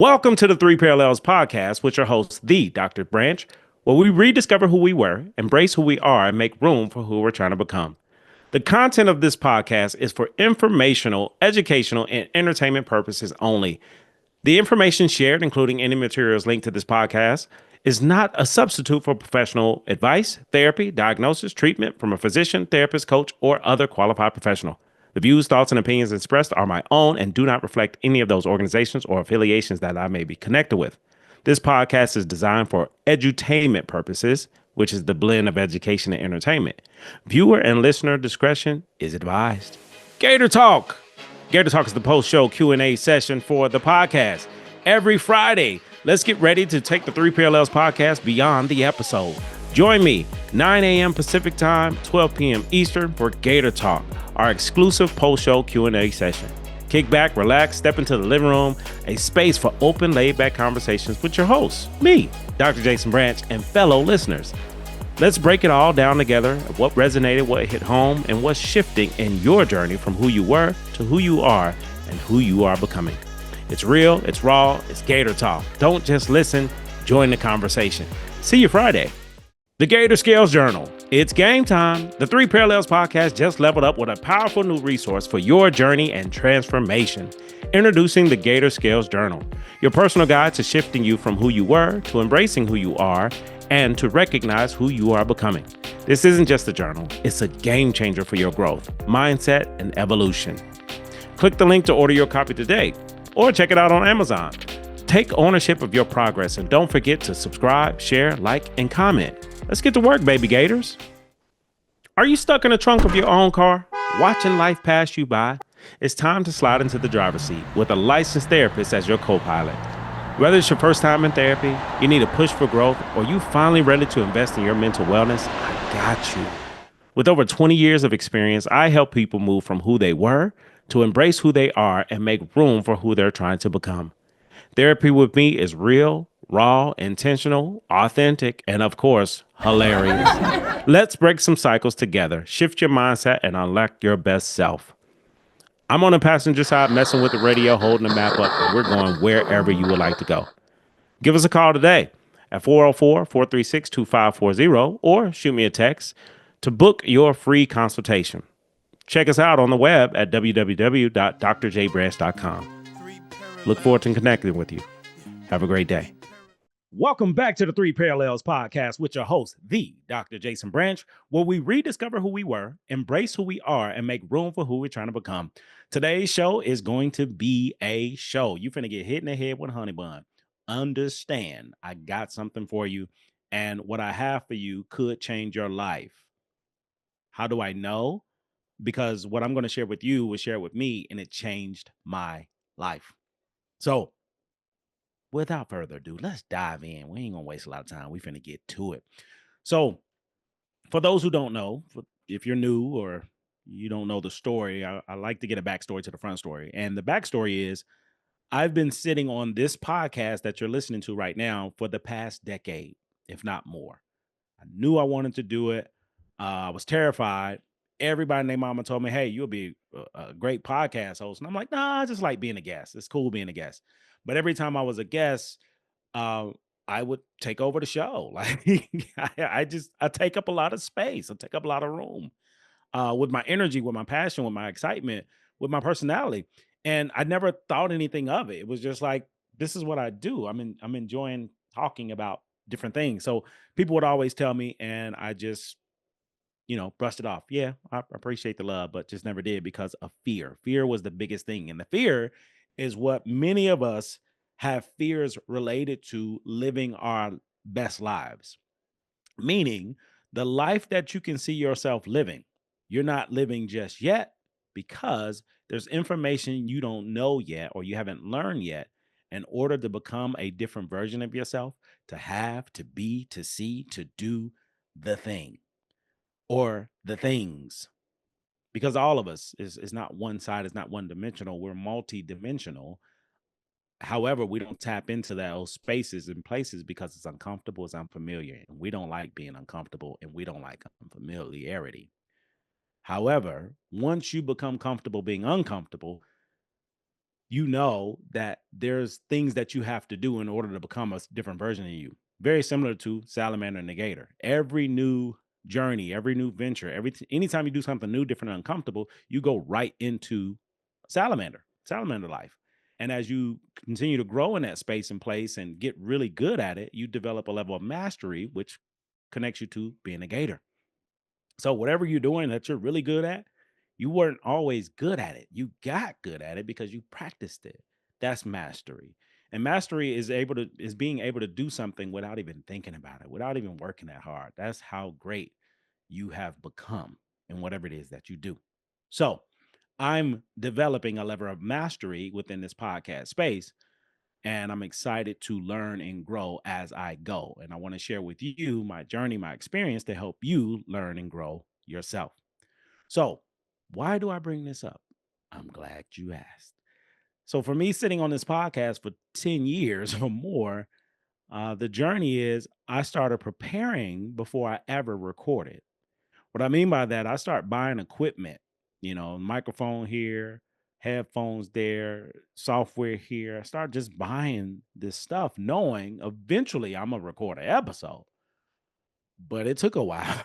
Welcome to the Three Parallels podcast with your host, the Dr. Branch, where we rediscover who we were, embrace who we are, and make room for who we're trying to become. The content of this podcast is for informational, educational, and entertainment purposes only. The information shared, including any materials linked to this podcast, is not a substitute for professional advice, therapy, diagnosis, treatment from a physician, therapist, coach, or other qualified professional. The views, thoughts, and opinions expressed are my own and do not reflect any of those organizations or affiliations that I may be connected with. This podcast is designed for edutainment purposes, which is the blend of education and entertainment. Viewer and listener discretion is advised. Gator Talk. Gator Talk is the post-show Q&A session for the podcast. Every Friday, let's get ready to take the Three Parallels podcast beyond the episode. Join me, 9 a.m. Pacific Time, 12 p.m. Eastern for Gator Talk, our exclusive post-show Q&A session. Kick back, relax, step into the living room, a space for open, laid-back conversations with your hosts, me, Dr. Jason Branch, and fellow listeners. Let's break it all down together, what resonated, what hit home, and what's shifting in your journey from who you were to who you are and who you are becoming. It's real, it's raw, it's Gator Talk. Don't just listen, join the conversation. See you Friday. The Gator Scales Journal. It's game time. The Three Parallels podcast just leveled up with a powerful new resource for your journey and transformation. Introducing the Gator Scales Journal, your personal guide to shifting you from who you were to embracing who you are and to recognize who you are becoming. This isn't just a journal, it's a game changer for your growth, mindset, and evolution. Click the link to order your copy today or check it out on Amazon. Take ownership of your progress and don't forget to subscribe, share, like, and comment. Let's get to work, baby Gators. Are you stuck in the trunk of your own car, watching life pass you by? It's time to slide into the driver's seat with a licensed therapist as your co-pilot. Whether it's your first time in therapy, you need a push for growth, or you finally ready to invest in your mental wellness, I got you. With over 20 years of experience, I help people move from who they were to embrace who they are and make room for who they're trying to become. Therapy with me is real, raw, intentional, authentic, and of course, hilarious. Let's break some cycles together, shift your mindset, and unlock your best self. I'm on the passenger side messing with the radio, holding the map up, and we're going wherever you would like to go. Give us a call today at 404-436-2540 or shoot me a text to book your free consultation. Check us out on the web at www.drjbranch.com. Look forward to connecting with you. Have a great day. Welcome back to the Three Parallels podcast with your host, the Dr. Jason Branch, where we rediscover who we were, embrace who we are, and make room for who we're trying to become. Today's show is going to be a show. You finna get hit in the head with a honey bun. Understand, I got something for you, and what I have for you could change your life. How do I know? Because what I'm going to share with you was shared with me, and it changed my life. So, without further ado, let's dive in. We ain't gonna waste a lot of time. We finna get to it. So, for those who don't know, if you're new or you don't know the story, I like to get a backstory to the front story. And the backstory is I've been sitting on this podcast that you're listening to right now for the past decade, if not more. I knew I wanted to do it. I was terrified. Everybody and their mama told me, hey, you'll be a great podcast host. And I'm like, nah, I just like being a guest. It's cool being a guest. But every time I was a guest, uh, I would take over the show. Like I take up a lot of space. I take up a lot of room with my energy, with my passion, with my excitement, with my personality. And I never thought anything of it. It was just like, this is what I do. I'm enjoying talking about different things. So people would always tell me, and I just brushed it off. Yeah, I appreciate the love, but just never did because of fear. Fear was the biggest thing. And the fear is what many of us have fears related to living our best lives, meaning the life that you can see yourself living. You're not living just yet because there's information you don't know yet or you haven't learned yet in order to become a different version of yourself, to have, to be, to see, to do the thing or the things, because all of us is not one side, is not one dimensional. We're multi-dimensional. However, we don't tap into those spaces and places because it's uncomfortable, it's unfamiliar, and we don't like being uncomfortable and we don't like unfamiliarity. However, once you become comfortable being uncomfortable, you know that there's things that you have to do in order to become a different version of you. Very similar to Salamander and the Gator. Every new journey, every new venture, anytime you do something new, different, and uncomfortable, you go right into salamander life. And as you continue to grow in that space and place and get really good at it, you develop a level of mastery, which connects you to being a gator. So whatever you're doing that you're really good at, you weren't always good at it. You got good at it because you practiced it. That's mastery. And mastery is being able to do something without even thinking about it, without even working that hard. That's how great you have become in whatever it is that you do. So, I'm developing a level of mastery within this podcast space, and I'm excited to learn and grow as I go. And I want to share with you my journey, my experience to help you learn and grow yourself. So, why do I bring this up? I'm glad you asked. So, for me, sitting on this podcast for 10 years or more, the journey is I started preparing before I ever recorded. What I mean by that, I start buying equipment, microphone here, headphones there, software here. I start just buying this stuff, knowing eventually I'm gonna record an episode. But it took a while.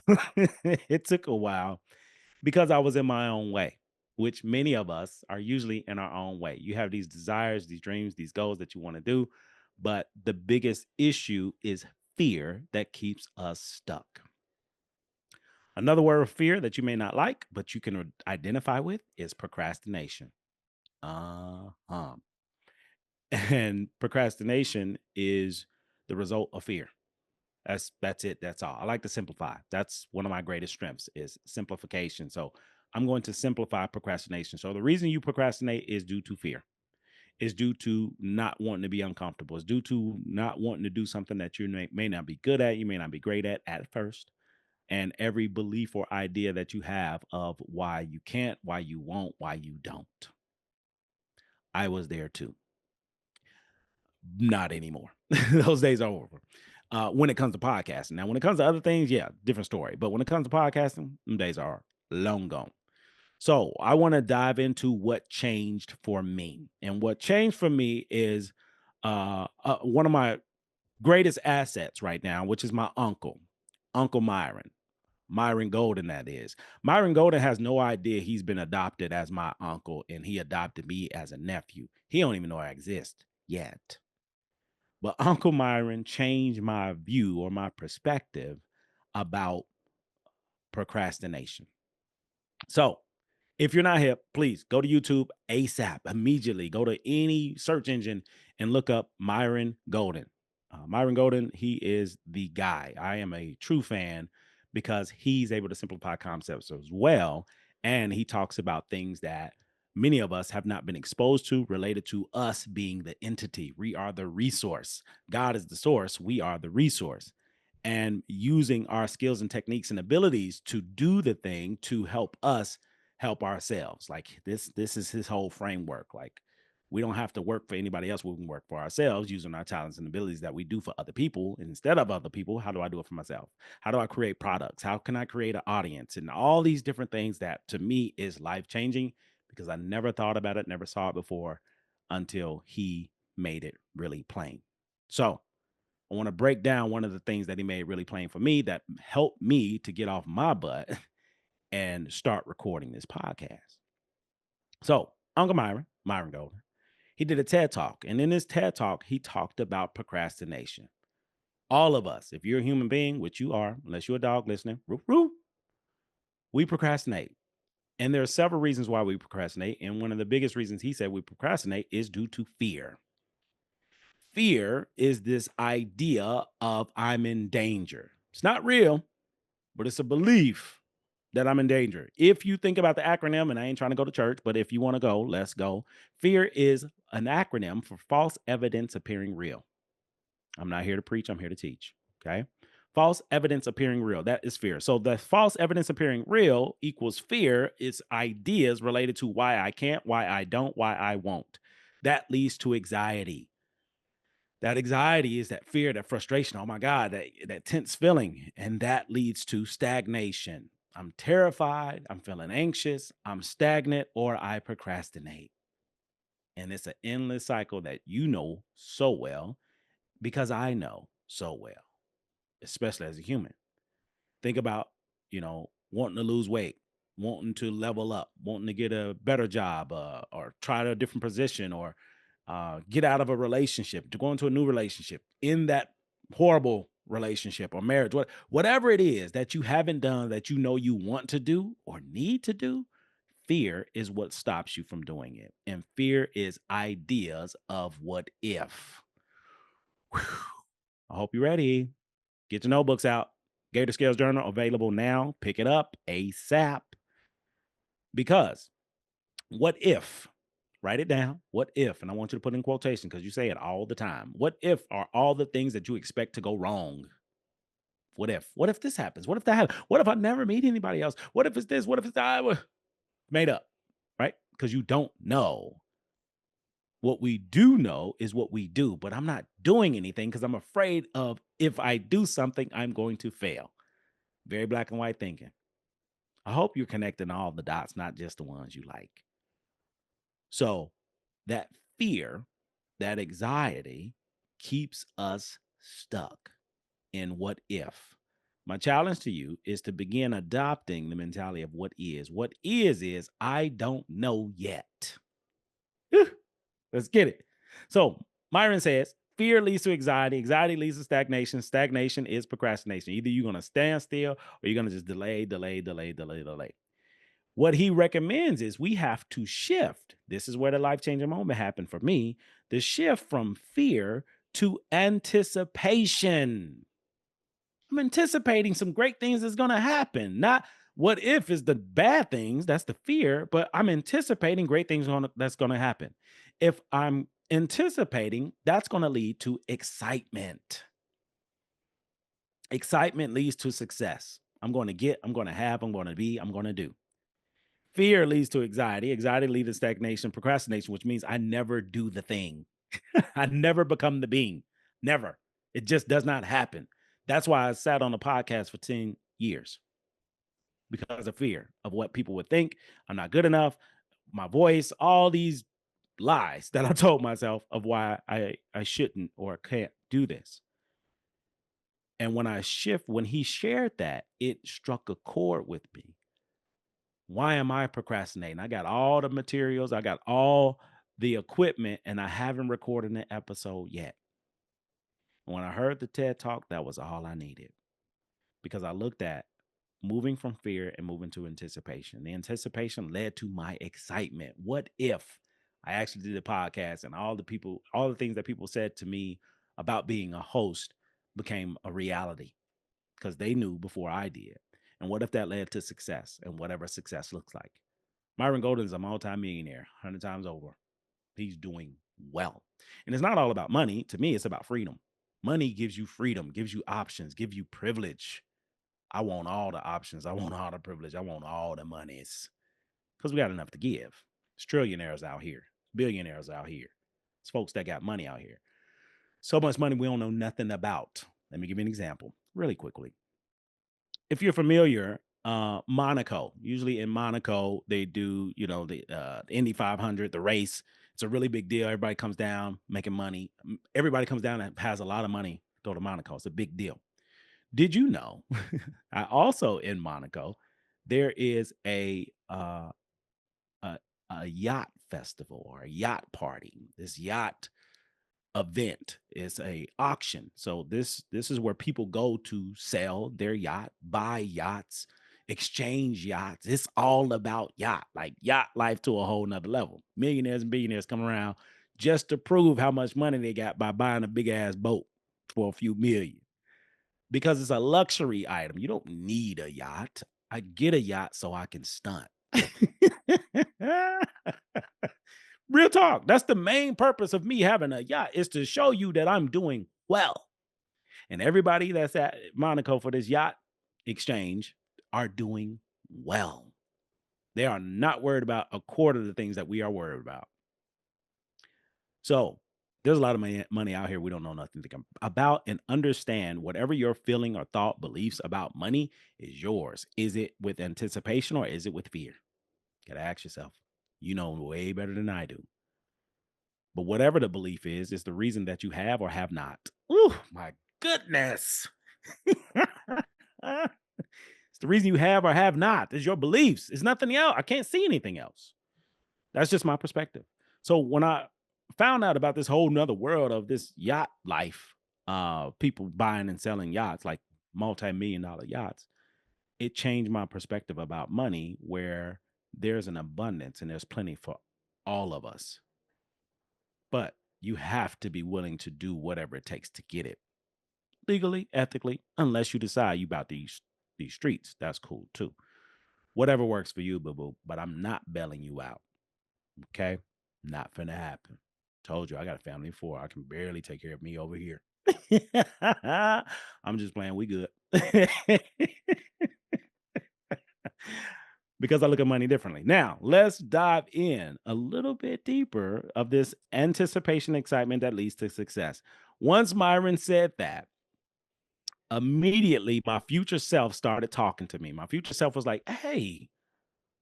It took a while because I was in my own way, which many of us are usually in our own way. You have these desires, these dreams, these goals that you want to do, but the biggest issue is fear that keeps us stuck. Another word of fear that you may not like, but you can identify with is procrastination. Uh-huh. And procrastination is the result of fear. That's it. That's all. I like to simplify. That's one of my greatest strengths is simplification. So I'm going to simplify procrastination. So the reason you procrastinate is due to fear. Is due to not wanting to be uncomfortable. It's due to not wanting to do something that you may not be good at. You may not be great at first, and every belief or idea that you have of why you can't, why you won't, why you don't. I was there too. Not anymore. Those days are over. When it comes to podcasting. Now, when it comes to other things, yeah, different story. But when it comes to podcasting, them days are long gone. So I want to dive into what changed for me. And what changed for me is one of my greatest assets right now, which is my Uncle Myron. Myron Golden, that is. Myron Golden has no idea he's been adopted as my uncle and he adopted me as a nephew. He don't even know I exist yet. But Uncle Myron changed my view or my perspective about procrastination. So if you're not hip, please go to YouTube ASAP, immediately. Go to any search engine and look up Myron Golden. Myron Golden, he is the guy. I am a true fan because he's able to simplify concepts as well. And he talks about things that many of us have not been exposed to, related to us being the entity. We are the resource. God is the source. We are the resource, and using our skills and techniques and abilities to do the thing to help us help ourselves. Like this is his whole framework. Like we don't have to work for anybody else. We can work for ourselves using our talents and abilities that we do for other people. And instead of other people, how do I do it for myself? How do I create products? How can I create an audience? And all these different things that to me is life changing because I never thought about it, never saw it before until he made it really plain. So I want to break down one of the things that he made really plain for me that helped me to get off my butt and start recording this podcast. So, Uncle Myron Golden, he did a TED Talk. And in this TED Talk, he talked about procrastination. All of us, if you're a human being, which you are, unless you're a dog listening, roo, roo, we procrastinate. And there are several reasons why we procrastinate. And one of the biggest reasons he said we procrastinate is due to fear. Fear is this idea of I'm in danger. It's not real, but it's a belief that I'm in danger. If you think about the acronym, and I ain't trying to go to church, but if you want to go, let's go. Fear is an acronym for false evidence appearing real. I'm not here to preach, I'm here to teach. Okay. False evidence appearing real. That is fear. So the false evidence appearing real equals fear. It's ideas related to why I can't, why I don't, why I won't. That leads to anxiety. That anxiety is that fear, that frustration. Oh my God, that tense feeling. And that leads to stagnation. I'm terrified. I'm feeling anxious. I'm stagnant or I procrastinate. And it's an endless cycle that you know so well because I know so well, especially as a human. Think about, wanting to lose weight, wanting to level up, wanting to get a better job, or try a different position, or get out of a relationship, to go into a new relationship, in that horrible relationship or marriage, whatever it is that you haven't done that you know you want to do or need to do. Fear is what stops you from doing it. And fear is ideas of what if. Whew. I hope you're ready. Get your notebooks out. Gator Scales Journal available now. Pick it up ASAP. Because what if, write it down. What if, and I want you to put in quotation because you say it all the time. What if are all the things that you expect to go wrong? What if? What if this happens? What if that happens? What if I never meet anybody else? What if it's this? What if it's that? Made up, right? Because you don't know. What we do know is what we do, but I'm not doing anything because I'm afraid of if I do something, I'm going to fail. Very black and white thinking. I hope you're connecting all the dots, not just the ones you like. So that fear, that anxiety keeps us stuck in what if. My challenge to you is to begin adopting the mentality of what is. What is I don't know yet. Let's get it. So Myron says, fear leads to anxiety. Anxiety leads to stagnation. Stagnation is procrastination. Either you're going to stand still or you're going to just delay, delay, delay, delay, delay. What he recommends is we have to shift. This is where the life-changing moment happened for me. The shift from fear to anticipation. I'm anticipating some great things that's going to happen. Not what if is the bad things, that's the fear, but I'm anticipating great things that's going to happen. If I'm anticipating, that's going to lead to excitement. Excitement leads to success. I'm going to get, I'm going to have, I'm going to be, I'm going to do. Fear leads to anxiety. Anxiety leads to stagnation, procrastination, which means I never do the thing. I never become the being. Never. It just does not happen. That's why I sat on the podcast for 10 years because of fear of what people would think. I'm not good enough. My voice, all these lies that I told myself of why I shouldn't or can't do this. And when he shared that, it struck a chord with me. Why am I procrastinating? I got all the materials, I got all the equipment, and I haven't recorded an episode yet. When I heard the TED Talk, that was all I needed because I looked at moving from fear and moving to anticipation. The anticipation led to my excitement. What if I actually did a podcast and all the things that people said to me about being a host became a reality because they knew before I did? And what if that led to success and whatever success looks like? Myron Golden's a multimillionaire, 100 times over. He's doing well. And it's not all about money. To me, it's about freedom. Money gives you freedom, gives you options, gives you privilege. I want all the options. I want all the privilege. I want all the monies because we got enough to give. It's trillionaires out here, billionaires out here. It's folks that got money out here. So much money we don't know nothing about. Let me give you an example really quickly. If you're familiar, Monaco, usually in Monaco, they do, the Indy 500, the race. It's a really big deal. Everybody comes down making money. Everybody comes down and has a lot of money to go to Monaco. It's a big deal. Did you know? I also in Monaco, there is a a yacht festival or a yacht party. This yacht event is a auction. So this is where people go to sell their yacht, buy yachts, exchange yachts. It's all about yacht life to a whole nother level. Millionaires and billionaires come around just to prove how much money they got by buying a big ass boat for a few million because it's a luxury item. You don't need a yacht. I get a yacht so I can stunt. Real talk. That's the main purpose of me having a yacht is to show you that I'm doing well. And everybody that's at Monaco for this yacht exchange are doing well. They are not worried about a quarter of the things that we are worried about. So there's a lot of money out here we don't know nothing about, and understand whatever your feeling or thought, beliefs about money is yours. Is it with anticipation or is it with fear? Gotta ask yourself. You know way better than I do. But whatever the belief is the reason that you have or have not. Oh my goodness. It's the reason you have or have not is your beliefs. It's nothing else. I can't see anything else. That's just my perspective. So when I found out about this whole nother world of this yacht life, people buying and selling yachts, like multi-million-dollar yachts, it changed my perspective about money, where there's an abundance and there's plenty for all of us. But you have to be willing to do whatever it takes to get it legally, ethically, unless you decide you about these streets. That's cool too. Whatever works for you, boo boo. But I'm not bailing you out. Okay, not finna happen. Told you I got a family of 4. I can barely take care of me over here. I'm just playing. We good. Because I look at money differently. Now, let's dive in a little bit deeper of this anticipation excitement that leads to success. Once Myron said that, immediately my future self started talking to me. My future self was like, "Hey,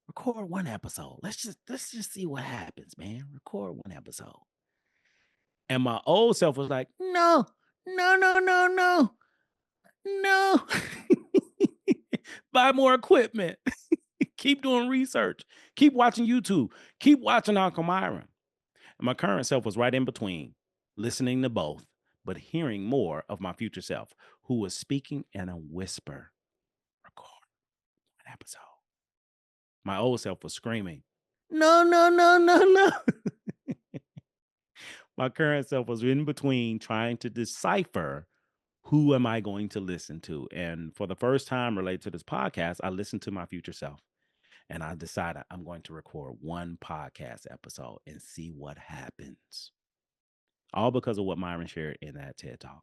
record one episode. Let's just see what happens, man. Record one episode." And my old self was like, "No, no, no, no, no, no. Buy more equipment. Keep doing research. Keep watching YouTube. Keep watching Uncle Myron." And my current self was right in between, listening to both, but hearing more of my future self, who was speaking in a whisper. Record an episode. My old self was screaming, "No, no, no, no, no." My current self was in between, trying to decipher, who am I going to listen to? And for the first time related to this podcast, I listened to my future self. And I decided I'm going to record one podcast episode and see what happens. All because of what Myron shared in that TED Talk.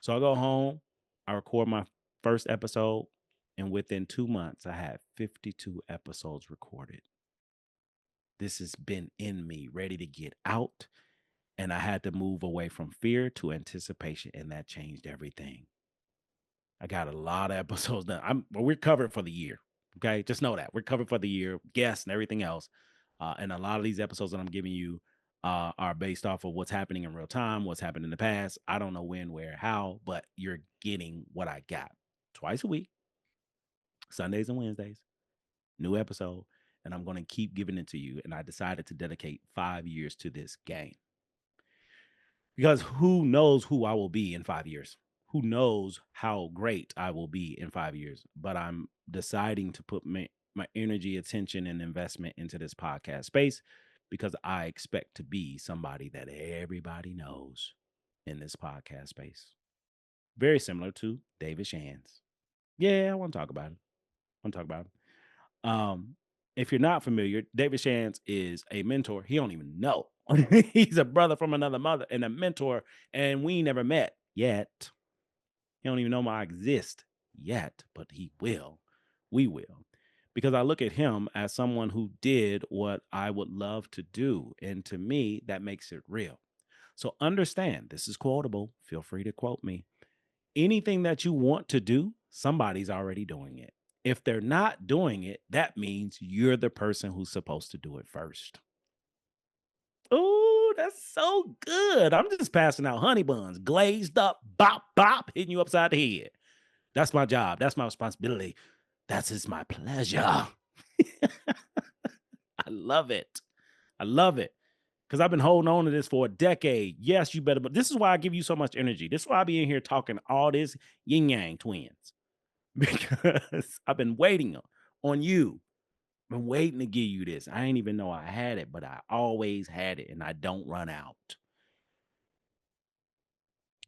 So I go home, I record my first episode, and within 2 months, I had 52 episodes recorded. This has been in me, ready to get out. And I had to move away from fear to anticipation, and that changed everything. I got a lot of episodes done. We're covered for the year. Okay, just know that we're covered for the year, guests and everything else. And a lot of these episodes that I'm giving you are based off of what's happening in real time, what's happened in the past. I don't know when, where, how, but you're getting what I got twice a week, Sundays and Wednesdays, new episode, and I'm going to keep giving it to you. And I decided to dedicate 5 years to this game. Because who knows who I will be in 5 years? Who knows how great I will be in 5 years? But I'm deciding to put my energy, attention, and investment into this podcast space because I expect to be somebody that everybody knows in this podcast space. Very similar to David Shands. Yeah, I want to talk about him. I want to talk about him. If you're not familiar, David Shands is a mentor. He don't even know. He's a brother from another mother and a mentor, and we never met yet. He don't even know I exist yet, but he will. We will. Because I look at him as someone who did what I would love to do. And to me, that makes it real. So understand, this is quotable. Feel free to quote me. Anything that you want to do, somebody's already doing it. If they're not doing it, that means you're the person who's supposed to do it first. Oh, that's so good. I'm just passing out honey buns, glazed up, bop, bop, hitting you upside the head. That's my job. That's my responsibility. That's just my pleasure. I love it. I love it. Because I've been holding on to this for a decade. Yes, you better, but this is why I give you so much energy. This is why I be in here talking all this yin yang twins. Because I've been waiting on you. Been waiting to give you this. I ain't even know I had it, but I always had it and I don't run out.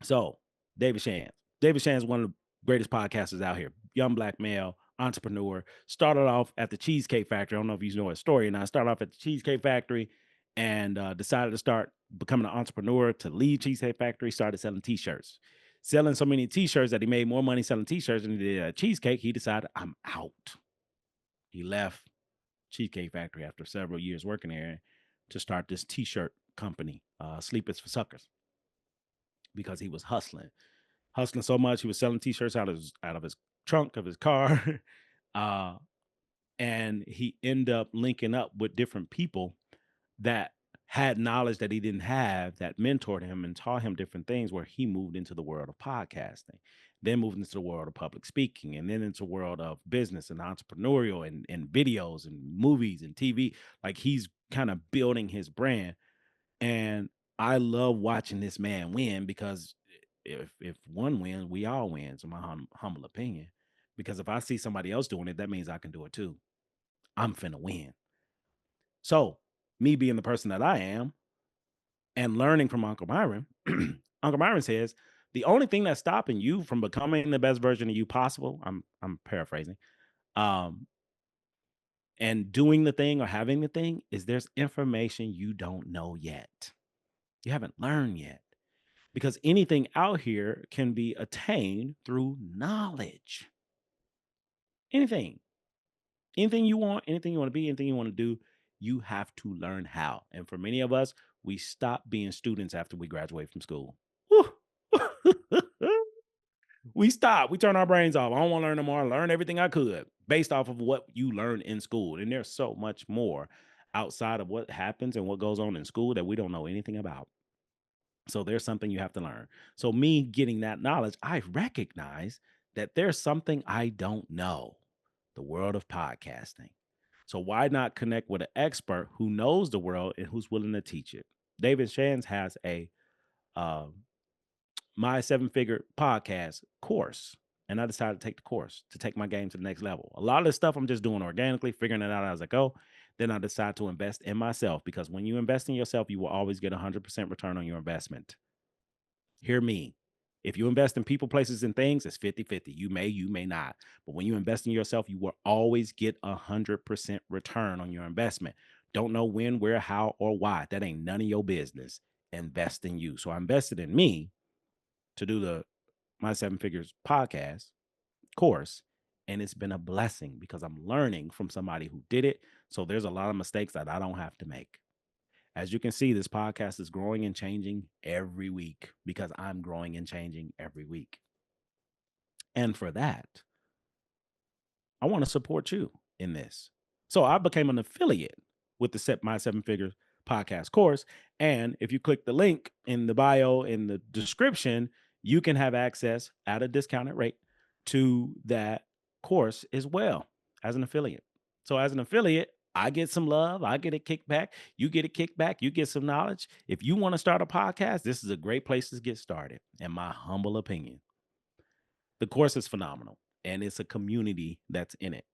So, David Shands. David Shands is one of the greatest podcasters out here. Young black male, entrepreneur. Started off at the Cheesecake Factory. I don't know if you know his story. And I started off at the Cheesecake Factory and decided to start becoming an entrepreneur to leave Cheesecake Factory. Started selling t-shirts. Selling so many t-shirts that he made more money selling t-shirts than he did cheesecake. He decided, I'm out. He left Cheesecake Factory after several years working there to start this t-shirt company, Sleep is for Suckers, because he was hustling so much. He was selling t-shirts out of his trunk of his car. And he ended up linking up with different people that had knowledge that he didn't have that mentored him and taught him different things where he moved into the world of podcasting, then moved into the world of public speaking, and then into the world of business and entrepreneurial and videos and movies and TV. Like he's kind of building his brand. And I love watching this man win because if one wins, we all wins, in my humble opinion. Because if I see somebody else doing it, that means I can do it too. I'm finna win. So, me being the person that I am and learning from Uncle Myron, Uncle Myron says the only thing that's stopping you from becoming the best version of you possible, I'm paraphrasing, um, and doing the thing or having the thing is there's information you don't know yet. You haven't learned yet. Because anything out here can be attained through knowledge. Anything. Anything you want, anything you want to be, anything you want to do, you have to learn how. And for many of us, we stop being students after we graduate from school. Whew. We stop. We turn our brains off. I don't want to learn no more. I learned everything I could based off of what you learned in school. And there's so much more outside of what happens and what goes on in school that we don't know anything about. So there's something you have to learn. So me getting that knowledge, I recognize that there's something I don't know, the world of podcasting. So why not connect with an expert who knows the world and who's willing to teach it? David Shands has a uh, My Seven Figure podcast course, and I decided to take the course to take my game to the next level. A lot of this stuff I'm just doing organically, figuring it out as I go. Then I decide to invest in myself because when you invest in yourself, you will always get 100% return on your investment. Hear me. If you invest in people, places, and things, it's 50-50. You may not. But when you invest in yourself, you will always get 100% return on your investment. Don't know when, where, how, or why. That ain't none of your business. Invest in you. So I invested in me to do the My Seven Figures podcast course. And it's been a blessing because I'm learning from somebody who did it. So there's a lot of mistakes that I don't have to make. As you can see, this podcast is growing and changing every week because I'm growing and changing every week. And for that, I want to support you in this. So I became an affiliate with the Set My Seven Figures podcast course. And if you click the link in the bio in the description, you can have access at a discounted rate to that course as well as an affiliate. So as an affiliate, I get some love, I get a kickback, you get a kickback, you get some knowledge. If you want to start a podcast, this is a great place to get started, in my humble opinion. The course is phenomenal and it's a community that's in it.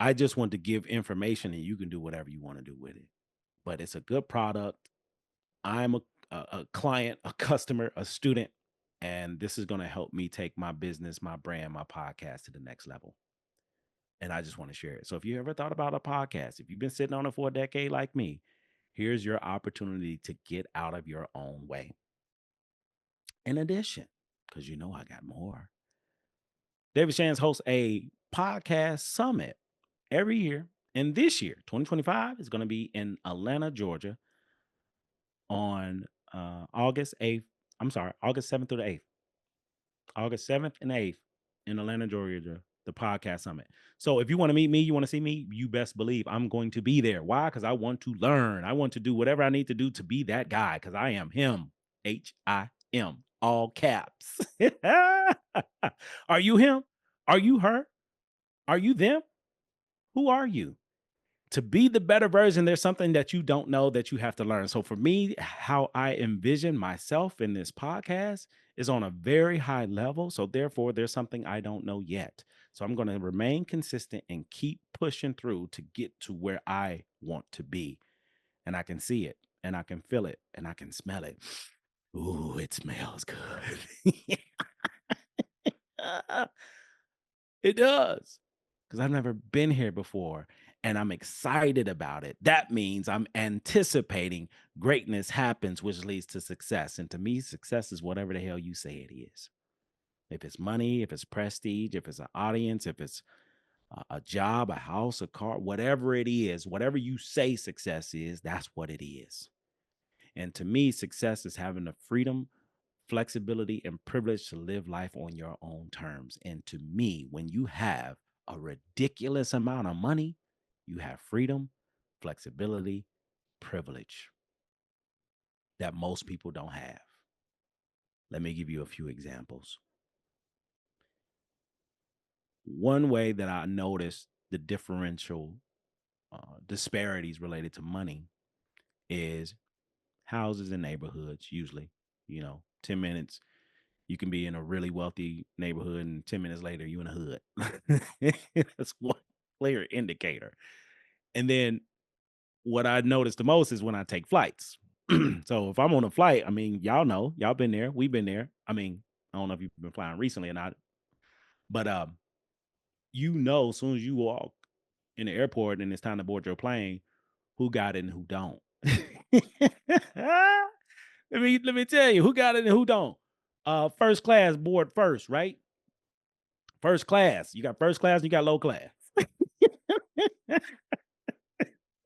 I just want to give information and you can do whatever you want to do with it. But it's a good product. I'm a client, a customer, a student, and this is going to help me take my business, my brand, my podcast to the next level. And I just want to share it. So if you ever thought about a podcast, if you've been sitting on it for a decade like me, here's your opportunity to get out of your own way. In addition, because you know I got more, David Shands hosts a podcast summit every year. And this year, 2025, is going to be in Atlanta, Georgia on August 8th. I'm sorry, August 7th through the 8th. August 7th and 8th in Atlanta, Georgia, the podcast summit. So if you want to meet me, you want to see me, you best believe I'm going to be there. Why? Because I want to learn. I want to do whatever I need to do to be that guy because I am him. HIM, all caps. Are you him? Are you her? Are you them? Who are you? To be the better version, there's something that you don't know that you have to learn. So for me, how I envision myself in this podcast is on a very high level. So therefore, there's something I don't know yet. So I'm going to remain consistent and keep pushing through to get to where I want to be. And I can see it and I can feel it and I can smell it. Ooh, it smells good. It does. Because I've never been here before and I'm excited about it. That means I'm anticipating greatness happens, which leads to success. And to me, success is whatever the hell you say it is. If it's money, if it's prestige, if it's an audience, if it's a job, a house, a car, whatever it is, whatever you say success is, that's what it is. And to me, success is having the freedom, flexibility, and privilege to live life on your own terms. And to me, when you have a ridiculous amount of money, you have freedom, flexibility, privilege that most people don't have. Let me give you a few examples. One way that I noticed the differential disparities related to money is houses and neighborhoods. Usually, 10 minutes you can be in a really wealthy neighborhood, and 10 minutes later you in a hood. That's one clear indicator. And then what I notice the most is when I take flights. So if I'm on a flight, I mean, y'all know, y'all been there, we've been there. I mean, I don't know if you've been flying recently or not, but as soon as you walk in the airport and it's time to board your plane, who got it and who don't. Let me tell you who got it and who don't. First class board first, right? First class. You got first class and you got low class.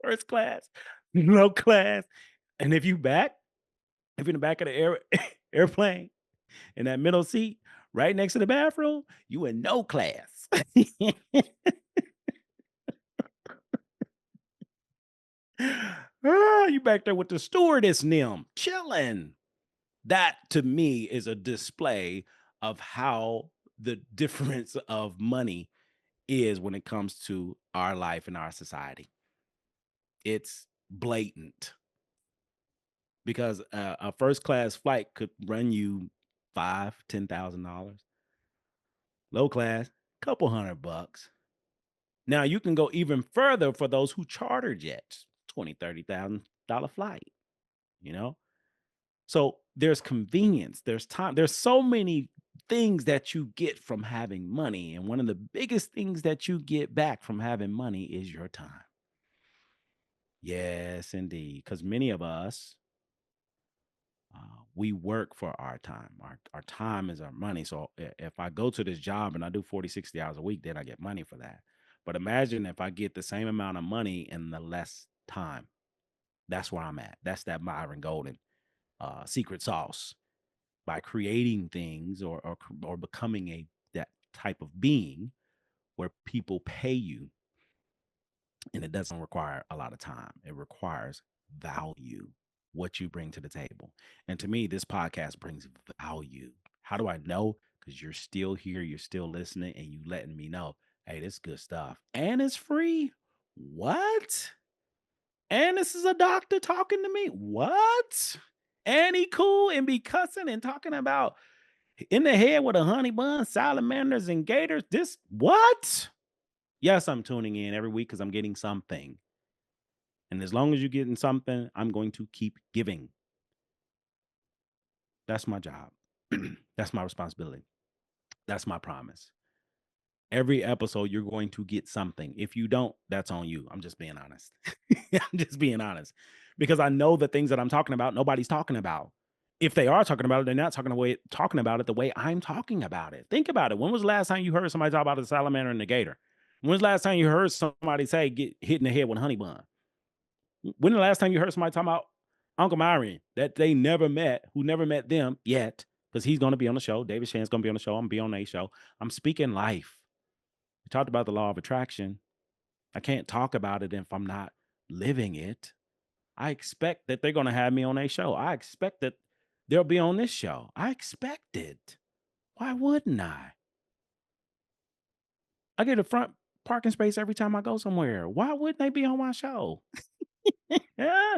First class, low class. And if if you're in the back of the airplane in that middle seat, right next to the bathroom, you in no class. You back there with the stewardess and them chilling. That to me is a display of how the difference of money is when it comes to our life and our society. It's blatant because a first class flight could run you $5,000, $10,000. Low class, couple $100. Now you can go even further for those who charter jets, $20,000, $30,000 flight. You know, so there's convenience, there's time, there's so many things that you get from having money, and one of the biggest things that you get back from having money is your time. Yes, indeed, because many of us we work for our time. Our time is our money. So if I go to this job and I do 40, 60 hours a week, then I get money for that. But imagine if I get the same amount of money in the less time. That's where I'm at. That's that Myron Golden secret sauce. By creating things or becoming that type of being where people pay you, and it doesn't require a lot of time. It requires value, what you bring to the table. And to me, this podcast brings value. How do I know? Because you're still here, you're still listening, and you letting me know, hey, this is good stuff. And it's free. What? And this is a doctor talking to me. What? And he cool and be cussing and talking about in the head with a honey bun, salamanders and gators. This what? Yes, I'm tuning in every week because I'm getting something. And as long as you're getting something, I'm going to keep giving. That's my job. That's my responsibility. That's my promise. Every episode, you're going to get something. If you don't, that's on you. I'm just being honest. I'm just being honest because I know the things that I'm talking about, nobody's talking about. If they are talking about it, they're not talking about it the way I'm talking about it. Think about it. When was the last time you heard somebody talk about the salamander and the gator? When was the last time you heard somebody say get hit in the head with a honey bun? When the last time you heard somebody talking about Uncle Myron that they never met, who never met them yet, because he's going to be on the show. David Shands going to be on the show. I'm going to be on a show. I'm speaking life. We talked about the law of attraction. I can't talk about it if I'm not living it. I expect that they're going to have me on a show. I expect that they'll be on this show. I expect it. Why wouldn't I? I get a front parking space every time I go somewhere. Why wouldn't they be on my show? Yeah,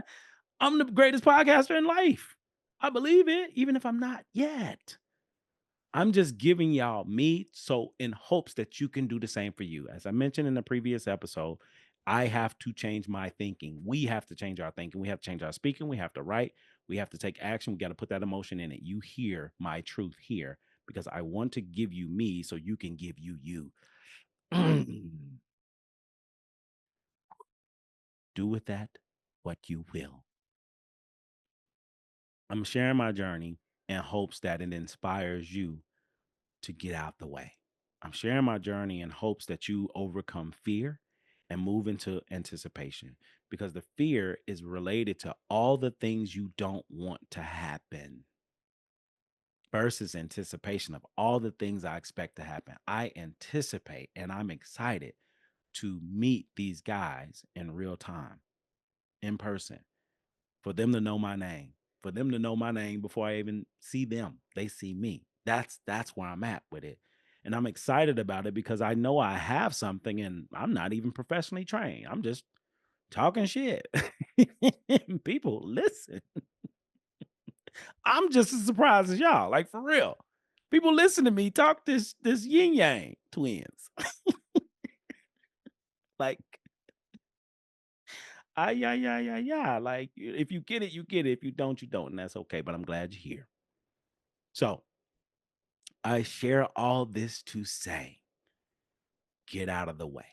I'm the greatest podcaster in life. I believe it, even if I'm not yet. I'm just giving y'all me so in hopes that you can do the same for you. As I mentioned in the previous episode, I have to change my thinking. We have to change our thinking. We have to change our speaking. We have to write. We have to take action. We got to put that emotion in it. You hear my truth here because I want to give you me so you can give you. Do with that what you will. I'm sharing my journey in hopes that it inspires you to get out the way. I'm sharing my journey in hopes that you overcome fear and move into anticipation because the fear is related to all the things you don't want to happen versus anticipation of all the things I expect to happen. I anticipate and I'm excited to meet these guys in real time, in person. for them to know my name, for them to know my name before I even see them. They see me. That's where I'm at with it. And I'm excited about it because I know I have something and I'm not even professionally trained. I'm just talking shit. People listen. I'm just as surprised as y'all, like for real. People listen to me talk this yin yang twins. Like, yeah. Like, if you get it, you get it. If you don't, you don't. And that's okay. But I'm glad you're here. So I share all this to say, get out of the way.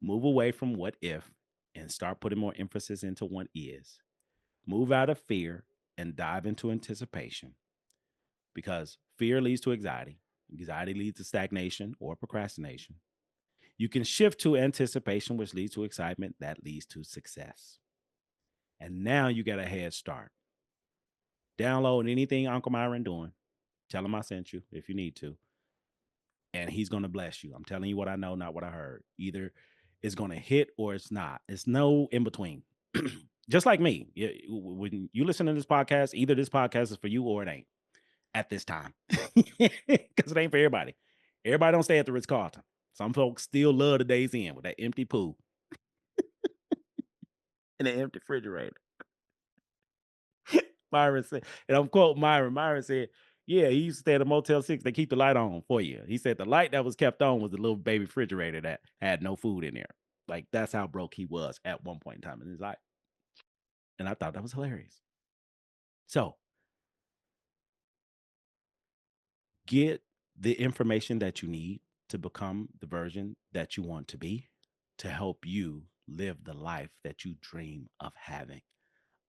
Move away from what if and start putting more emphasis into what is. Move out of fear and dive into anticipation because fear leads to anxiety. Anxiety leads to stagnation or procrastination. You can shift to anticipation, which leads to excitement. That leads to success. And now you got a head start. Download anything Uncle Myron doing. Tell him I sent you if you need to. And he's going to bless you. I'm telling you what I know, not what I heard. Either it's going to hit or it's not. It's no in between. Just like me. When you listen to this podcast, either this podcast is for you or it ain't at this time. Because it ain't for everybody. Everybody don't stay at the Ritz-Carlton. Some folks still love the days in with that empty pool and an empty refrigerator. Myron said, and I'm quoting Myron. Myron said, yeah, he used to stay at a Motel 6. They keep the light on for you. He said the light that was kept on was the little baby refrigerator that had no food in there. Like, that's how broke he was at one point in time in his life. And I thought that was hilarious. So get the information that you need to become the version that you want to be to help you live the life that you dream of having.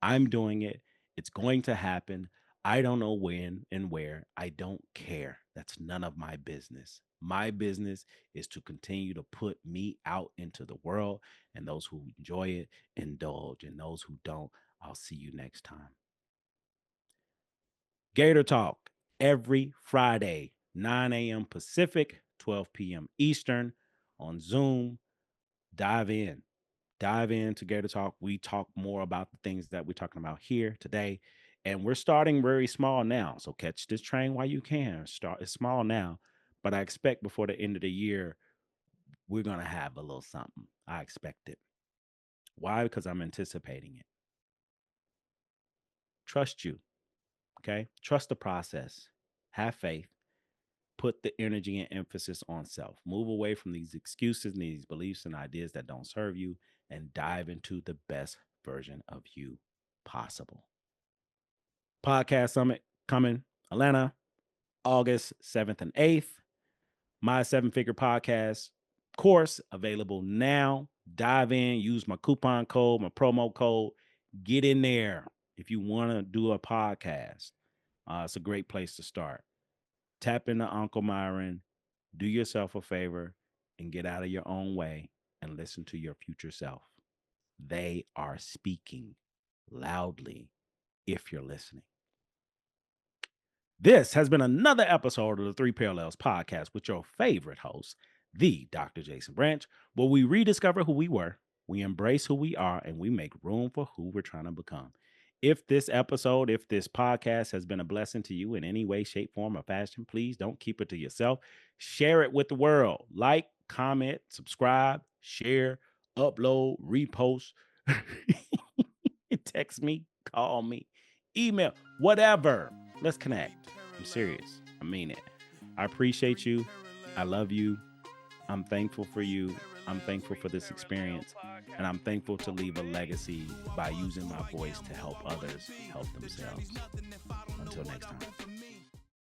I'm doing it. It's going to happen. I don't know when and where. I don't care. That's none of my business. My business is to continue to put me out into the world, and those who enjoy it, indulge, and those who don't, I'll see you next time. Gator Talk every Friday, 9 a.m. Pacific, 12 p.m. Eastern on Zoom. Dive in. Dive into Gator Talk. We talk more about the things that we're talking about here today. And we're starting very small now. So catch this train while you can. Start it's small now. But I expect before the end of the year, we're going to have a little something. I expect it. Why? Because I'm anticipating it. Trust you. Okay. Trust the process. Have faith. Put the energy and emphasis on self. Move away from these excuses and these beliefs and ideas that don't serve you and dive into the best version of you possible. Podcast Summit coming, Atlanta, August 7th and 8th. My Seven Figure Podcast course available now. Dive in, use my coupon code, my promo code. Get in there if you want to do a podcast. It's a great place to start. Tap into Uncle Myron, do yourself a favor, and get out of your own way and listen to your future self. They are speaking loudly if you're listening. This has been another episode of the Three Parallels Podcast with your favorite host, the Dr. Jason Branch, where we rediscover who we were, we embrace who we are, and we make room for who we're trying to become. If this episode, if this podcast has been a blessing to you in any way, shape, form, or fashion, please don't keep it to yourself. Share it with the world. Like, comment, subscribe, share, upload, repost. Text me, call me, email, whatever. Let's connect. I'm serious. I mean it. I appreciate you. I love you. I'm thankful for you. I'm thankful for this experience. And I'm thankful to leave a legacy by using my voice to help others help themselves. Until next time.